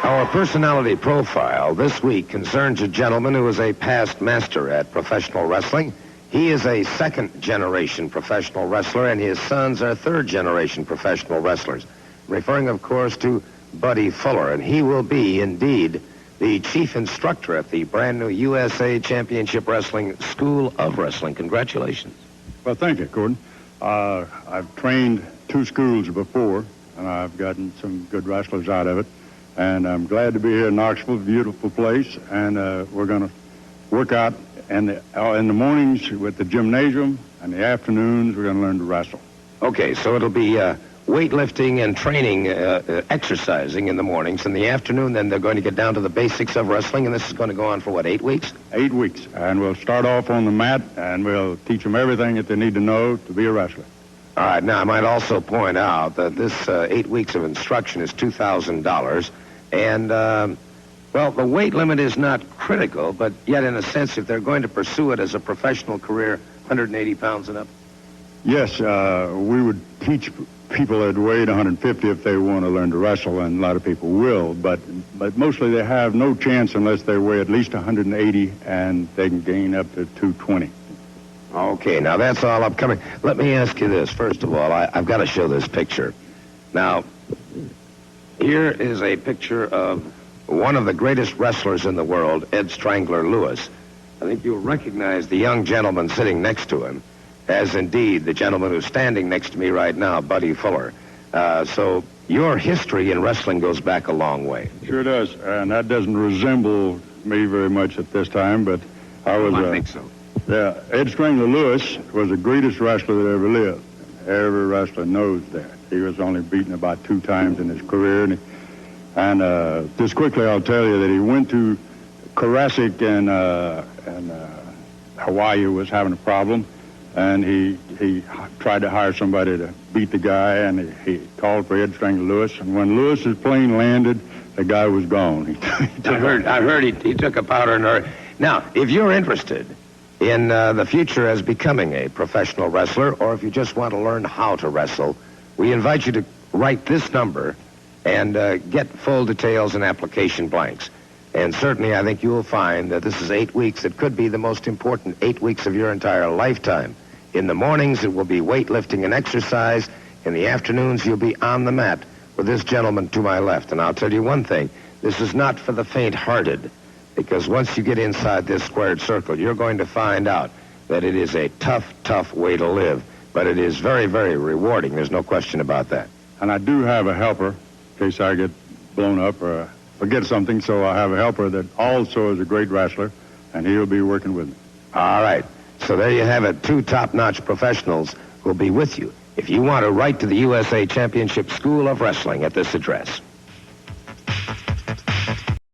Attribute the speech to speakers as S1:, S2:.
S1: Our personality profile this week concerns a gentleman who is a past master at professional wrestling. He is a second-generation professional wrestler, and his sons are third-generation professional wrestlers. Referring, of course, to Buddy Fuller, and he will be, indeed, the chief instructor at the brand-new USA Championship Wrestling School of Wrestling. Congratulations.
S2: Well, thank you, Gordon. I've trained 2 schools before, and I've gotten some good wrestlers out of it. And I'm glad to be here in Knoxville, beautiful place. And we're going to work out in the mornings with the gymnasium, and the afternoons we're going to learn to wrestle.
S1: Okay, so it'll be weightlifting and training, exercising in the mornings. In the afternoon, then they're going to get down to the basics of wrestling, and this is going to go on for, what, 8 weeks?
S2: 8 weeks. And we'll start off on the mat, and we'll teach them everything that they need to know to be a wrestler.
S1: All right, now I might also point out that this 8 weeks of instruction is $2,000. And, well, the weight limit is not critical, but yet, in a sense, if they're going to pursue it as a professional career, 180 pounds and up?
S2: Yes, we would teach people that weighed 150 if they want to learn to wrestle, and a lot of people will, but mostly they have no chance unless they weigh at least 180, and they can gain up to 220.
S1: Okay, now that's all upcoming. Let me ask you this. First of all, I've got to show this picture. Now, here is a picture of one of the greatest wrestlers in the world, Ed Strangler Lewis. I think you'll recognize the young gentleman sitting next to him as, indeed, the gentleman who's standing next to me right now, Buddy Fuller. So your history in wrestling goes back a long way.
S2: Sure does, and that doesn't resemble me very much at this time, but I was...
S1: I think so.
S2: Yeah, Ed Strangler Lewis was the greatest wrestler that ever lived. Every wrestler knows that. He was only beaten about 2 times in his career. And just quickly, I'll tell you that he went to Karasik and Hawaii, was having a problem. And he tried to hire somebody to beat the guy, and he called for Ed Strangler Lewis. And when Lewis's plane landed, the guy was gone.
S1: I heard he took a powder and hurry. Now, if you're interested in the future as becoming a professional wrestler, or if you just want to learn how to wrestle, we invite you to write this number and get full details and application blanks. And certainly I think you will find that this is 8 weeks. It could be the most important 8 weeks of your entire lifetime. In the mornings, it will be weightlifting and exercise. In the afternoons, you'll be on the mat with this gentleman to my left. And I'll tell you one thing, this is not for the faint-hearted, because once you get inside this squared circle, you're going to find out that it is a tough, tough way to live. But it is very, very rewarding. There's no question about that.
S2: And I do have a helper in case I get blown up or forget something, so I have a helper that also is a great wrestler, and he'll be working with me.
S1: All right. So there you have it. 2 top-notch professionals will be with you if you want to write to the USA Championship School of Wrestling at this address.